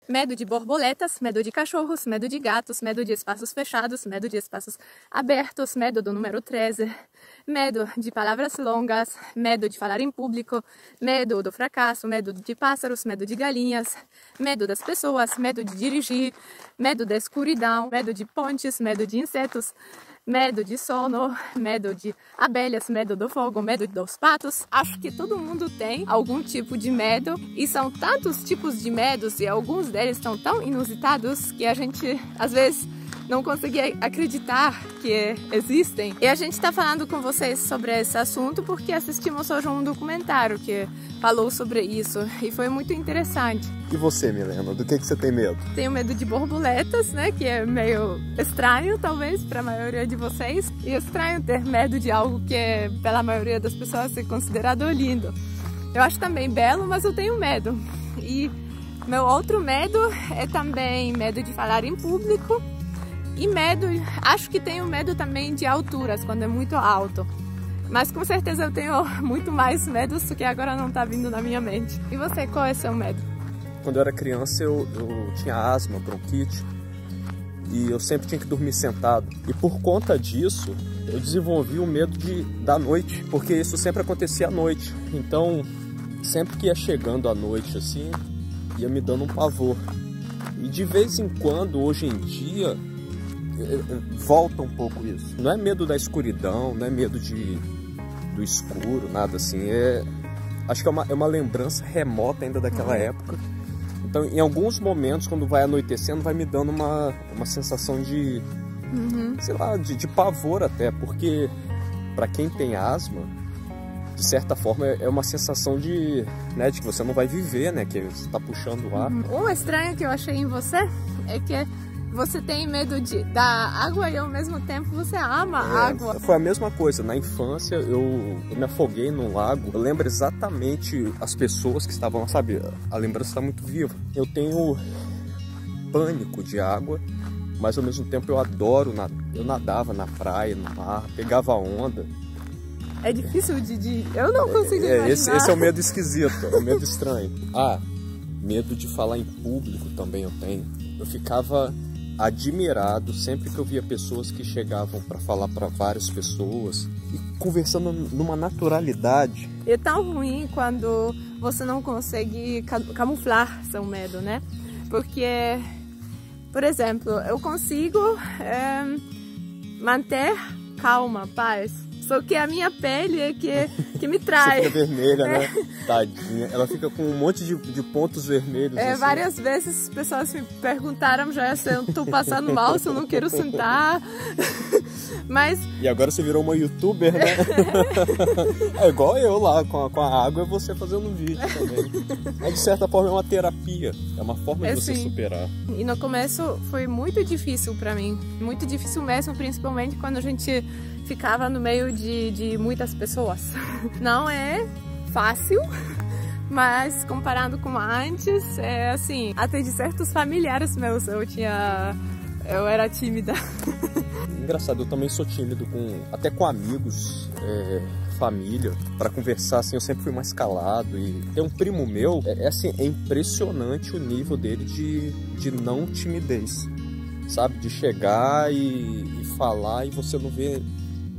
Medo de borboletas, medo de cachorros, medo de gatos, medo de espaços fechados, medo de espaços abertos, medo do número 13, medo de palavras longas, medo de falar em público, medo do fracasso, medo de pássaros, medo de galinhas, medo das pessoas, medo de dirigir, medo da escuridão, medo de pontes, medo de insetos, medo de sono, medo de abelhas, medo do fogo, medo dos patos. Acho que todo mundo tem algum tipo de medo e são tantos tipos de medos e alguns deles são tão inusitados que a gente às vezes não consegue acreditar que existem. E a gente está falando com vocês sobre esse assunto porque assistimos hoje um documentário que falou sobre isso e foi muito interessante. E você, Milena, do que você tem medo? Tenho medo de borboletas, né, que é meio estranho talvez para a maioria de vocês. E é estranho ter medo de algo que pela maioria das pessoas é considerado lindo. Eu acho também belo, mas eu tenho medo. E meu outro medo é também medo de falar em público. E medo, acho que tenho medo também de alturas, quando é muito alto. Mas com certeza eu tenho muito mais medos que agora não está vindo na minha mente. E você, qual é o seu medo? Quando eu era criança eu tinha asma, bronquite, e eu sempre tinha que dormir sentado. E por conta disso, eu desenvolvi o medo da noite, porque isso sempre acontecia à noite. Então, sempre que ia chegando à noite assim, ia me dando um pavor. E de vez em quando, hoje em dia, volta um pouco isso. Não é medo da escuridão, não é medo do escuro, nada assim. Acho que é uma lembrança remota ainda daquela época. Então, em alguns momentos, quando vai anoitecendo, vai me dando uma sensação de, sei lá, de pavor até. Porque, para quem tem asma, de certa forma, é uma sensação de que você não vai viver, né? Que você está puxando o ar. O estranho que eu achei em você é que você tem medo da água e ao mesmo tempo você ama a água. Foi a mesma coisa. Na infância eu me afoguei num lago. Eu lembro exatamente as pessoas que estavam lá, sabe? A lembrança está muito viva. Eu tenho pânico de água, mas ao mesmo tempo eu adoro nadar. Eu nadava na praia, no mar, pegava onda. É difícil eu não consigo imaginar. Esse é o medo esquisito, é o medo estranho. Medo de falar em público também eu tenho. Eu ficava admirado sempre que eu via pessoas que chegavam para falar para várias pessoas e conversando numa naturalidade. É tão ruim quando você não consegue camuflar seu medo, né? Porque, por exemplo, eu consigo manter calma, paz. Só que a minha pele é que me trai. Você fica vermelha, né? Tadinha. Ela fica com um monte de pontos vermelhos. Assim. Várias vezes as pessoas me perguntaram já se eu estou passando mal, se eu não quero sentar. Mas... E agora você virou uma youtuber, né? É igual eu lá, com a água, é você fazendo vídeo também. Mas de certa forma é uma terapia. É uma forma de você superar. E no começo foi muito difícil para mim. Muito difícil mesmo, principalmente quando a gente ficava no meio de muitas pessoas. Não é fácil, mas comparando com antes, assim, até de certos familiares meus eu era tímida. Engraçado, eu também sou tímido até com amigos, família, para conversar assim, eu sempre fui mais calado. E tem um primo meu, é impressionante o nível dele de não timidez, sabe? De chegar e falar e você não vê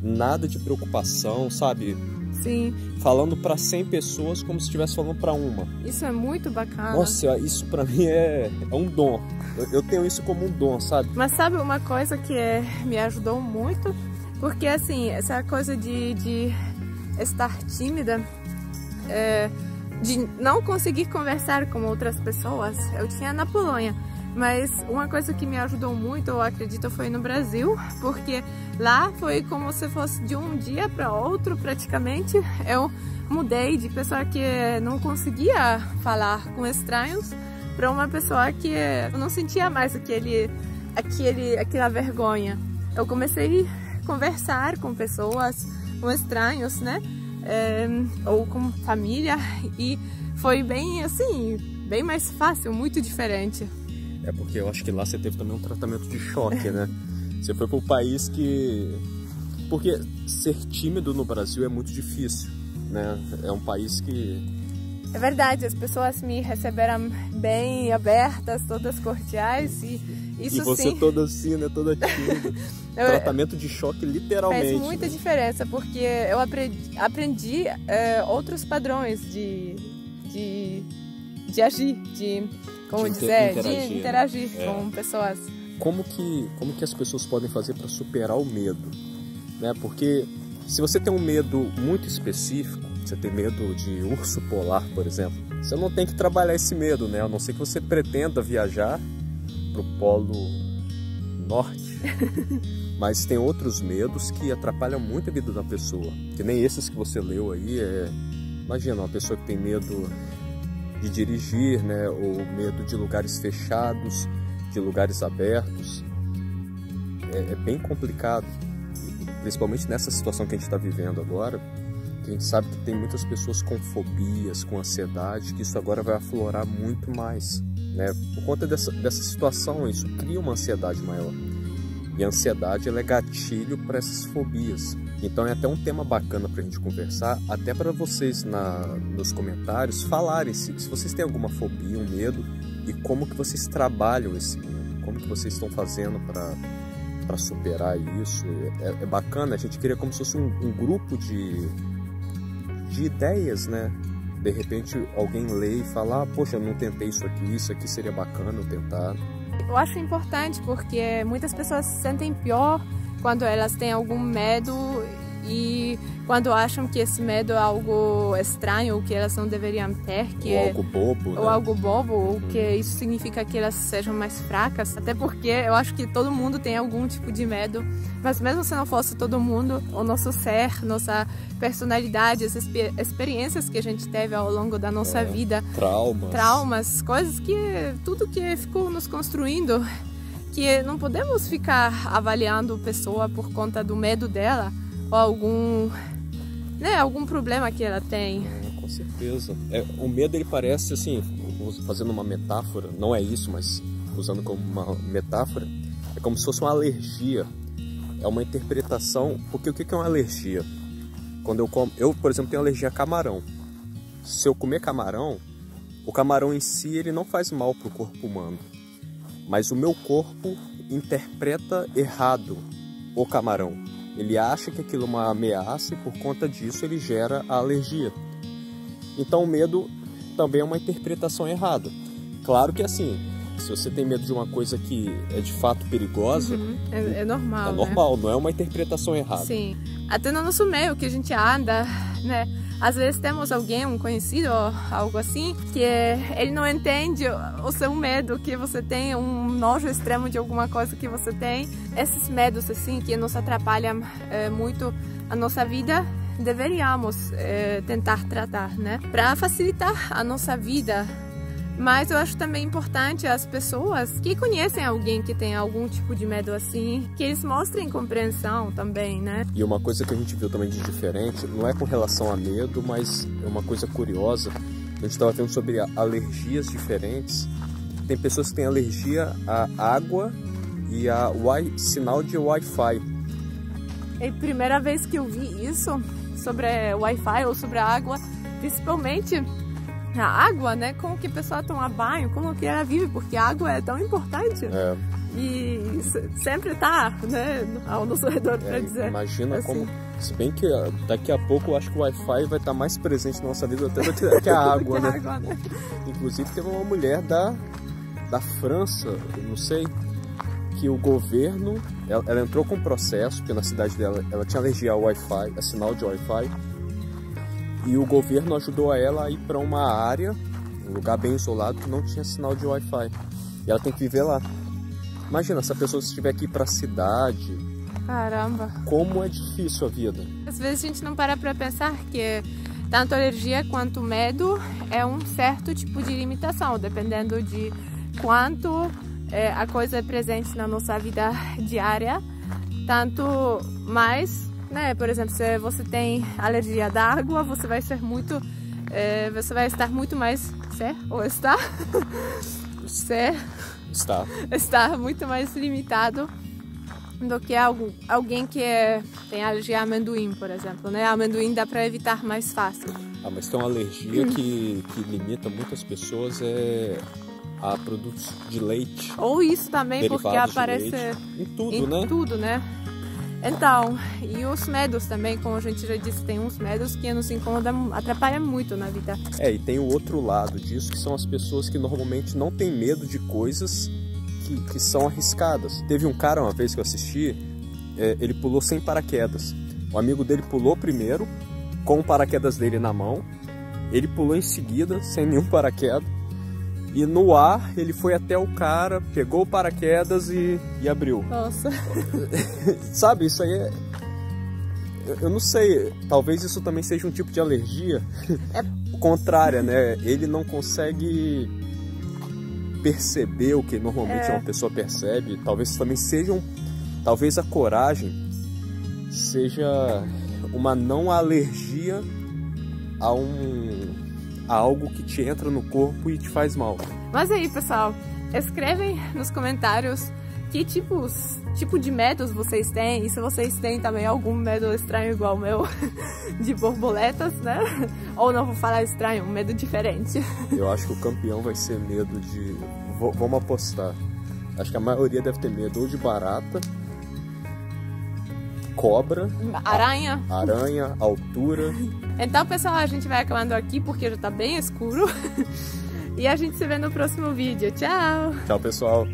nada de preocupação, sabe? Sim. Falando para 100 pessoas como se estivesse falando para uma. Isso é muito bacana. Nossa, isso para mim é um dom. Eu tenho isso como um dom, sabe? Mas sabe uma coisa que me ajudou muito? Porque assim, essa coisa de estar tímida, de não conseguir conversar com outras pessoas, eu tinha na Polônia. Mas uma coisa que me ajudou muito, eu acredito, foi no Brasil, porque lá foi como se fosse de um dia para outro, praticamente. Eu mudei de pessoa que não conseguia falar com estranhos para uma pessoa que eu não sentia mais aquela vergonha. Eu comecei a conversar com pessoas, com estranhos, né? Ou com família, e foi bem assim, bem mais fácil, muito diferente. É porque eu acho que lá você teve também um tratamento de choque, né? Você foi para um país que... Porque ser tímido no Brasil é muito difícil, né? É um país que É verdade, as pessoas me receberam bem abertas, todas cordiais e isso e você sim, toda assim, né? Toda tímida. Tratamento de choque, literalmente. faz muita diferença, porque eu aprendi outros padrões de agir, de interagir com pessoas. Como que as pessoas podem fazer para superar o medo? Né? Porque se você tem um medo muito específico, você tem medo de urso polar, por exemplo, você não tem que trabalhar esse medo, né? A não ser que você pretenda viajar para o Polo Norte. Mas tem outros medos que atrapalham muito a vida da pessoa, que nem esses que você leu aí. Imagina, uma pessoa que tem medo de dirigir, né? Ou medo de lugares fechados, de lugares abertos. É bem complicado, principalmente nessa situação que a gente está vivendo agora. A gente sabe que tem muitas pessoas com fobias, com ansiedade, que isso agora vai aflorar muito mais, né? Por conta dessa situação, isso cria uma ansiedade maior. E a ansiedade, ela é gatilho para essas fobias. Então é até um tema bacana para a gente conversar, até para vocês nos comentários falarem se vocês têm alguma fobia, um medo, e como que vocês trabalham esse medo, como que vocês estão fazendo para superar isso. É bacana, a gente queria como se fosse um grupo de ideias, né? De repente alguém lê e fala, poxa, eu não tentei isso aqui seria bacana eu tentar. Eu acho importante porque muitas pessoas se sentem pior quando elas têm algum medo e quando acham que esse medo é algo estranho, ou que elas não deveriam ter, Algo bobo, né? Ou algo bobo, ou que isso significa que elas sejam mais fracas. Até porque eu acho que todo mundo tem algum tipo de medo, mas mesmo se não fosse todo mundo, o nosso ser, nossa personalidade, as experiências que a gente teve ao longo da nossa vida, traumas, coisas tudo que ficou nos construindo, que não podemos ficar avaliando a pessoa por conta do medo dela ou algum problema que ela tem. Com certeza. O medo, ele parece assim, fazendo uma metáfora, não é isso, mas usando como uma metáfora, é como se fosse uma alergia. É uma interpretação, porque o que é uma alergia? Quando eu, por exemplo, tenho alergia a camarão. Se eu comer camarão, o camarão em si, ele não faz mal para o corpo humano. Mas o meu corpo interpreta errado o camarão. Ele acha que aquilo é uma ameaça e por conta disso ele gera a alergia. Então o medo também é uma interpretação errada. Claro que assim, se você tem medo de uma coisa que é de fato perigosa, é normal. É normal, né? Não é uma interpretação errada. Sim. Até no nosso meio que a gente anda, né? Às vezes temos alguém, um conhecido ou algo assim, que ele não entende o seu medo que você tem, um nojo extremo de alguma coisa que você tem. Esses medos assim que nos atrapalham muito a nossa vida, deveríamos tentar tratar, né? Para facilitar a nossa vida. Mas eu acho também importante as pessoas que conhecem alguém que tem algum tipo de medo assim, que eles mostrem compreensão também, né? E uma coisa que a gente viu também de diferente, não é com relação a medo, mas é uma coisa curiosa. A gente estava vendo sobre alergias diferentes. Tem pessoas que têm alergia à água e a sinal de Wi-Fi. É a primeira vez que eu vi isso sobre Wi-Fi ou sobre a água, principalmente a água, né? Como que a pessoa toma banho, como que ela vive, porque a água é tão importante. E sempre tá, né, ao nosso redor, para dizer. Imagina assim. Como, se bem que daqui a pouco eu acho que o Wi-Fi vai estar mais presente na nossa vida até do que a água, né? Inclusive teve uma mulher da França, eu não sei, que o governo, ela entrou com um processo, porque na cidade dela ela tinha alergia ao Wi-Fi, a sinal de Wi-Fi. E o governo ajudou ela a ir para uma área, um lugar bem isolado, que não tinha sinal de Wi-Fi. E ela tem que viver lá. Imagina, se a pessoa estiver aqui para a cidade... Caramba! Como é difícil a vida. Às vezes a gente não para pensar que tanto alergia quanto medo é um certo tipo de limitação, dependendo de quanto a coisa é presente na nossa vida diária, tanto mais... Né? Por exemplo, se você tem alergia à água, você vai ser muito, você vai estar muito mais, está muito mais limitado do que alguém que tem alergia a amendoim, por exemplo, né? Amendoim dá para evitar mais fácil. Ah, mas tem uma alergia que limita muitas pessoas a produtos de leite. Ou isso também, porque derivados de aparece leite. Em em tudo, né? Então, e os medos também, como a gente já disse, tem uns medos que nos incomodam, atrapalham muito na vida. E tem o outro lado disso, que são as pessoas que normalmente não têm medo de coisas que são arriscadas. Teve um cara uma vez que eu assisti, ele pulou sem paraquedas. O amigo dele pulou primeiro, com o paraquedas dele na mão. Ele pulou em seguida, sem nenhum paraquedas. E no ar, ele foi até o cara, pegou o paraquedas e abriu. Nossa. Sabe, isso aí eu não sei, talvez isso também seja um tipo de alergia contrária, né? Ele não consegue perceber o que normalmente uma pessoa percebe. Talvez também talvez a coragem seja uma não alergia a algo que te entra no corpo e te faz mal. Mas aí, pessoal, escrevem nos comentários que tipo de medos vocês têm, e se vocês têm também algum medo estranho igual o meu, de borboletas, né? Ou não vou falar estranho, um medo diferente. Eu acho que o campeão vai ser medo de... Vamos apostar. Acho que a maioria deve ter medo ou de barata, cobra, aranha, altura. Então, pessoal, a gente vai acabando aqui porque já tá bem escuro. E a gente se vê no próximo vídeo. Tchau! Tchau, pessoal!